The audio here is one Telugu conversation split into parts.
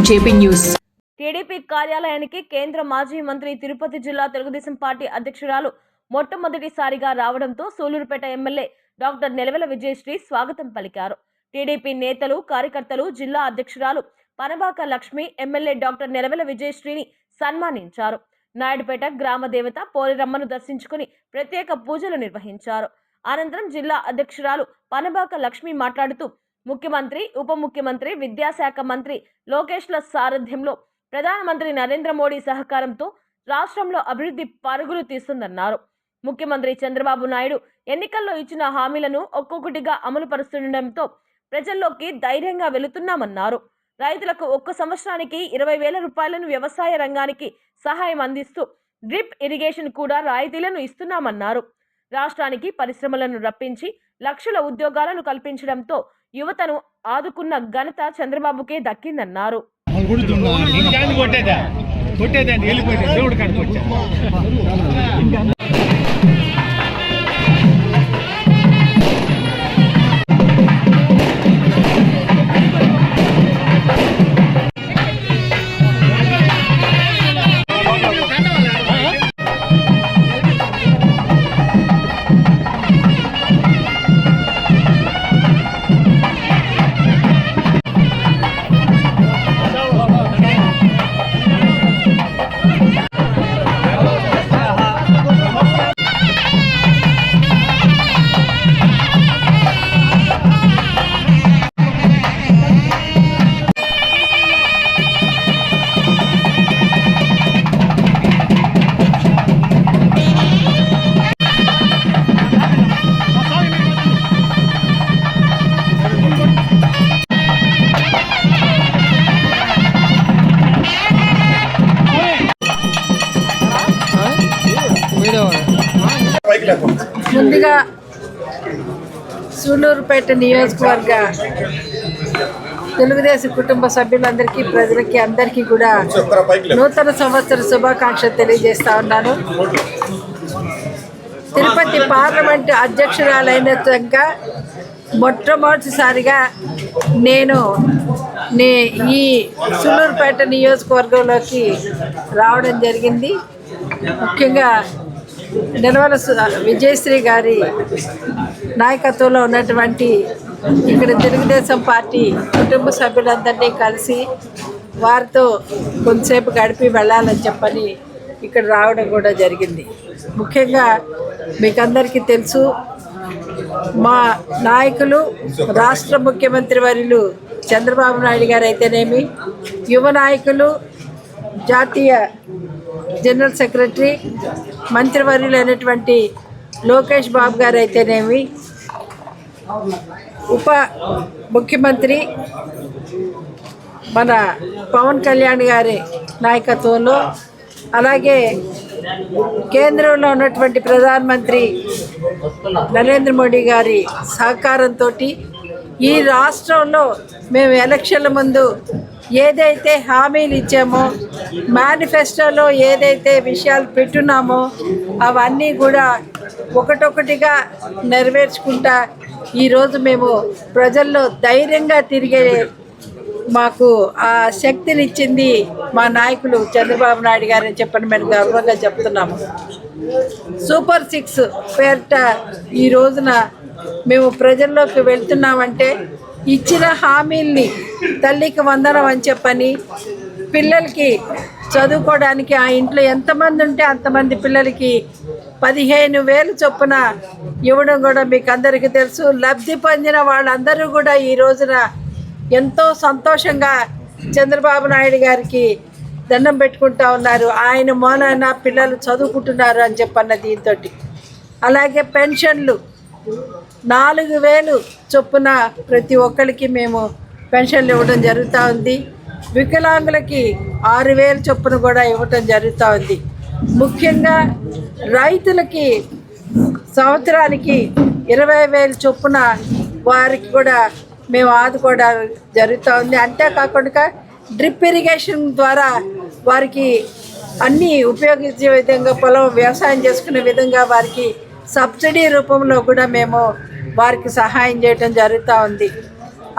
JP news. టీడీపీ కార్యాలయానికి కేంద్ర మాజీ మంత్రి తిరుపతి జిల్లా తెలుగుదేశం పార్టీ అధ్యక్షురాలు మొట్టమొదటిసారిగా రావడంతో సూలూరుపేట ఎమ్మెల్యే డాక్టర్ నెలవెల విజయశ్రీ స్వాగతం పలికారు. టీడీపీ నేతలు, కార్యకర్తలు, జిల్లా అధ్యక్షురాలు పనబాక లక్ష్మి ఎమ్మెల్యే డాక్టర్ నెలవెల విజయశ్రీని సన్మానించారు. నాయుడుపేట గ్రామ దేవత పోలిరమ్మను దర్శించుకుని ప్రత్యేక పూజలు నిర్వహించారు. అనంతరం జిల్లా అధ్యక్షురాలు పనబాక లక్ష్మి మాట్లాడుతూ ముఖ్యమంత్రి, ఉప ముఖ్యమంత్రి, విద్యాశాఖ మంత్రి లోకేష్ల సారథ్యంలో ప్రధానమంత్రి నరేంద్ర మోడీ సహకారంతో రాష్ట్రంలో అభివృద్ధి పరుగులు తీస్తుందన్నారు. ముఖ్యమంత్రి చంద్రబాబు నాయుడు ఎన్నికల్లో ఇచ్చిన హామీలను ఒక్కొక్కటిగా అమలు పరుస్తుండటంతో ప్రజల్లోకి ధైర్యంగా వెళుతున్నామన్నారు. రైతులకు ఒక్క సంవత్సరానికి 20,000 రూపాయలను వ్యవసాయ రంగానికి సహాయం అందిస్తూ డ్రిప్ ఇరిగేషన్ కూడా రాయితీలను ఇస్తున్నామన్నారు. రాష్ట్రానికి పరిశ్రమలను రప్పించి లక్షల ఉద్యోగాలను కల్పించడంతో యువతను ఆదుకున్న ఘనత చంద్రబాబుకే దక్కిందన్నారు. ముందుగా సూలూరుపేట నియోజకవర్గ తెలుగుదేశం కుటుంబ సభ్యులందరికీ, ప్రజలకి అందరికీ కూడా నూతన సంవత్సర శుభాకాంక్షలు తెలియజేస్తా ఉన్నాను. తిరుపతి పార్లమెంటు అధ్యక్షురాలైనగా మొట్టమొదటిసారిగా నేను ఈ సూలూరుపేట నియోజకవర్గంలోకి రావడం జరిగింది. ముఖ్యంగా నెలవెల విజయశ్రీ గారి నాయకత్వంలో ఉన్నటువంటి ఇక్కడ తెలుగుదేశం పార్టీ కుటుంబ సభ్యులందరినీ కలిసి వారితో కొంతసేపు గడిపి వెళ్ళాలని చెప్పని ఇక్కడ రావడం కూడా జరిగింది. ముఖ్యంగా మీకందరికీ తెలుసు, మా నాయకులు రాష్ట్ర ముఖ్యమంత్రి వర్యులు చంద్రబాబు నాయుడు గారు అయితేనేమి, యువ నాయకులు, జాతీయ జనరల్ సెక్రటరీ, మంత్రివర్యులైనటువంటి లోకేష్ బాబు గారు అయితేనేమి, ఉప ముఖ్యమంత్రి మన పవన్ కళ్యాణ్ గారి నాయకత్వంలో, అలాగే కేంద్రంలో ఉన్నటువంటి ప్రధానమంత్రి నరేంద్ర మోడీ గారి సహకారంతో ఈ రాష్ట్రంలో మేము ఎలక్షన్ల ముందు ఏదైతే హామీలు ఇచ్చామో, మేనిఫెస్టోలో ఏదైతే విషయాలు పెట్టున్నామో అవన్నీ కూడా ఒకటొకటిగా నెరవేర్చుకుంటా ఈరోజు మేము ప్రజల్లో ధైర్యంగా తిరిగే మాకు ఆ శక్తిని ఇచ్చింది మా నాయకులు చంద్రబాబు నాయుడు గారని చెప్పని మేము గర్వంగా చెప్తున్నాము. సూపర్ 6 పేరిట ఈ రోజున మేము ప్రజల్లోకి వెళ్తున్నామంటే ఇచ్చిన హామీల్ని తల్లికి వందనం అని చెప్పని, పిల్లలకి చదువుకోవడానికి ఆ ఇంట్లో ఎంతమంది ఉంటే అంతమంది పిల్లలకి 15,000 చొప్పున ఇవ్వడం కూడా మీకు అందరికీ తెలుసు. లబ్ధి పొందిన వాళ్ళందరూ కూడా ఈ రోజున ఎంతో సంతోషంగా చంద్రబాబు నాయుడు గారికి దండం పెట్టుకుంటా ఉన్నారు. ఆయన మూలాన పిల్లలు చదువుకుంటున్నారు అని చెప్పన్న దీంతో. అలాగే పెన్షన్లు 4,000 చొప్పున ప్రతి ఒక్కరికి మేము పెన్షన్లు ఇవ్వడం జరుగుతూ ఉంది. వికలాంగులకి 6,000 చొప్పున కూడా ఇవ్వటం జరుగుతూ ఉంది. ముఖ్యంగా రైతులకి సంవత్సరానికి 20,000 చొప్పున వారికి కూడా మేము ఆదుకోవడం జరుగుతూ ఉంది. అంతేకాకుండా డ్రిప్ ఇరిగేషన్ ద్వారా వారికి అన్నీ ఉపయోగించే విధంగా, పొలం వ్యవసాయం చేసుకునే విధంగా వారికి సబ్సిడీ రూపంలో కూడా మేము వారికి సహాయం చేయటం జరుగుతూ ఉంది.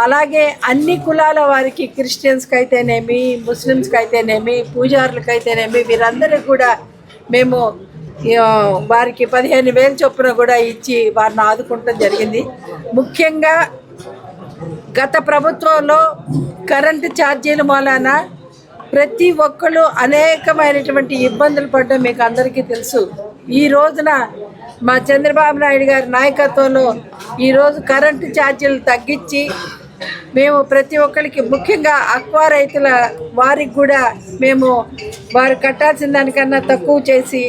అలాగే అన్ని కులాల వారికి, క్రిస్టియన్స్కి అయితేనేమి, ముస్లిమ్స్కి అయితేనేమి, పూజారులకు అయితేనేమి, వీరందరికీ కూడా మేము వారికి 15,000 చొప్పున కూడా ఇచ్చి వారిని ఆదుకుంటం జరిగింది. ముఖ్యంగా గత ప్రభుత్వంలో కరెంటు ఛార్జీల మూలాన ప్రతి ఒక్కరు అనేకమైనటువంటి ఇబ్బందులు పడ్డం మీకు అందరికీ తెలుసు. ఈ రోజున మా చంద్రబాబు నాయుడు గారి నాయకత్వంలో ఈరోజు కరెంటు ఛార్జీలు తగ్గించి మేము ప్రతి ఒక్కరికి, ముఖ్యంగా అక్వా రైతుల వారికి కూడా మేము వారు కట్టాల్సిన దానికన్నా తక్కువ చేసి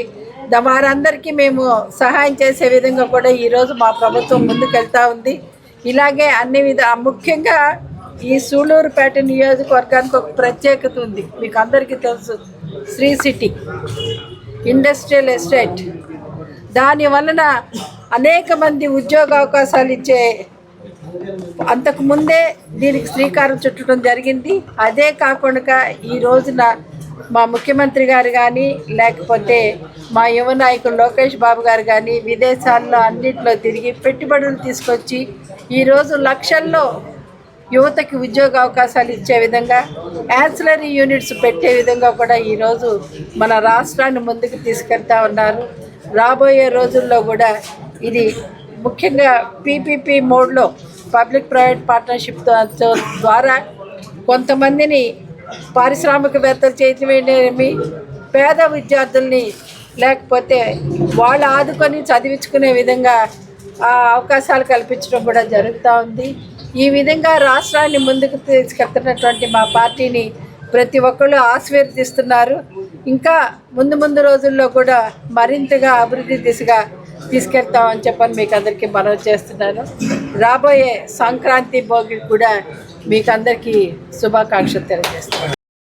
వారందరికీ మేము సహాయం చేసే విధంగా కూడా ఈరోజు మా ప్రభుత్వం ముందుకెళ్తూ ఉంది. ఇలాగే అన్ని ముఖ్యంగా ఈ సూళ్ళూరుపేట నియోజకవర్గానికి ఒక ప్రత్యేకత ఉంది. మీకు అందరికీ తెలుసు, శ్రీ సిటీ ఇండస్ట్రియల్ ఎస్టేట్. దాని వలన అనేక మంది ఉద్యోగ అవకాశాలు ఇచ్చే అంతకుముందే దీనికి శ్రీకారం చుట్టడం జరిగింది. అదే కాకుండా ఈ రోజున మా ముఖ్యమంత్రి గారు కానీ, లేకపోతే మా యువ నాయకులు లోకేష్ బాబు గారు కానీ విదేశాల్లో అన్నింటిలో తిరిగి పెట్టుబడులు తీసుకొచ్చి ఈరోజు లక్షల్లో యువతకి ఉద్యోగ అవకాశాలు ఇచ్చే విధంగా, యాన్సిలరీ యూనిట్స్ పెట్టే విధంగా కూడా ఈరోజు మన రాష్ట్రాన్ని ముందుకు తీసుకెళ్తా ఉన్నారు. రాబోయే రోజుల్లో కూడా ఇది ముఖ్యంగా పీపీపీ మోడ్లో, పబ్లిక్ ప్రైవేట్ పార్ట్నర్షిప్ ద్వారా కొంతమందిని పారిశ్రామికవేత్తలు చేయటమేమి, పేద విద్యార్థుల్ని లేకపోతే వాళ్ళు ఆదుకొని చదివించుకునే విధంగా ఆ అవకాశాలు కల్పించడం కూడా జరుగుతూ ఉంది. ఈ విధంగా రాష్ట్రాన్ని ముందుకు తీసుకెళ్తున్నటువంటి మా పార్టీని ప్రతి ఒక్కళ్ళు ఆశీర్వదిస్తున్నారు. ఇంకా ముందు రోజుల్లో కూడా మరింతగా అభివృద్ధి దిశగా తీసుకెళ్తామని చెప్పని మీకు అందరికీ మనవి చేస్తున్నాను. రాబోయే సంక్రాంతి భోగి కూడా మీకు అందరికీ శుభాకాంక్షలు తెలియజేస్తున్నాను.